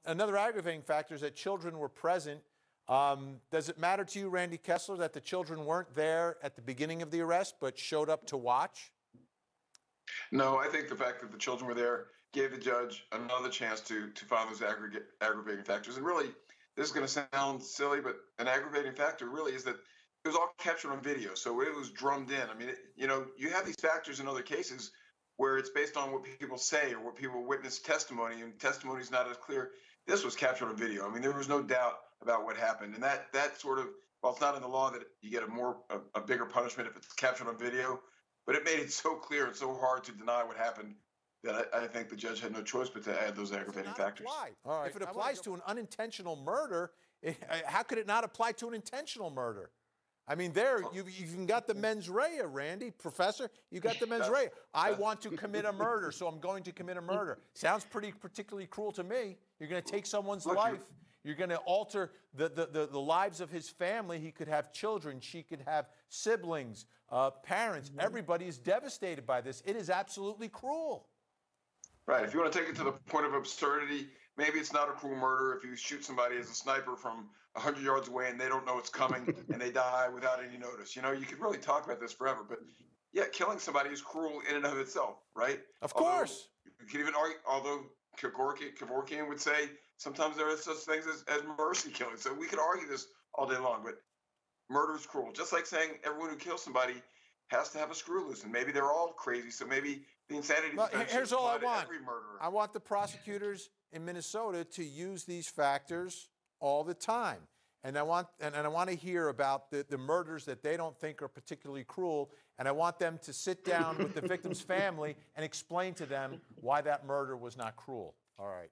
Another aggravating factor is that children were present. Does it matter to you, Randy Kessler, that the children weren't there at the beginning of the arrest but showed up to watch? No, I think the fact that the children were there gave the judge another chance to find those aggravating factors. And really, this is going to sound silly, but an aggravating factor really is that it was all captured on video, so it was drummed in. I mean, you have these factors in other cases where it's based on what people say or what people witness testimony, and testimony is not as clear. This was captured on video. I mean, there was no doubt about what happened, and that sort of, while it's not in the law that you get a bigger punishment if it's captured on video, but it made it so clear and so hard to deny what happened that I think the judge had no choice but to add those aggravating factors. All right. If it applies to an unintentional murder, how could it not apply to an intentional murder? I mean, you've even got the mens rea, Randy, Professor. You got the mens rea. I want to commit a murder, so I'm going to commit a murder. Sounds particularly cruel to me. You're going to take someone's life. You're going to alter the lives of his family. He could have children. She could have siblings, parents. Everybody is devastated by this. It is absolutely cruel. Right. If you want to take it to the point of absurdity, maybe it's not a cruel murder if you shoot somebody as a sniper from 100 yards away and they don't know it's coming and they die without any notice. You could really talk about this forever, but yeah, killing somebody is cruel in and of itself, right? Of course. You could even argue, although Kevorkian would say sometimes there are such things as mercy killing. So we could argue this all day long, but murder is cruel. Just like saying everyone who kills somebody has to have a screw loose, and maybe they're all crazy. So maybe the insanity. Well, here's all I want. Every murderer. I want the prosecutors in Minnesota to use these factors all the time, and I want to hear about the murders that they don't think are particularly cruel, and I want them to sit down with the victim's family and explain to them why that murder was not cruel. All right.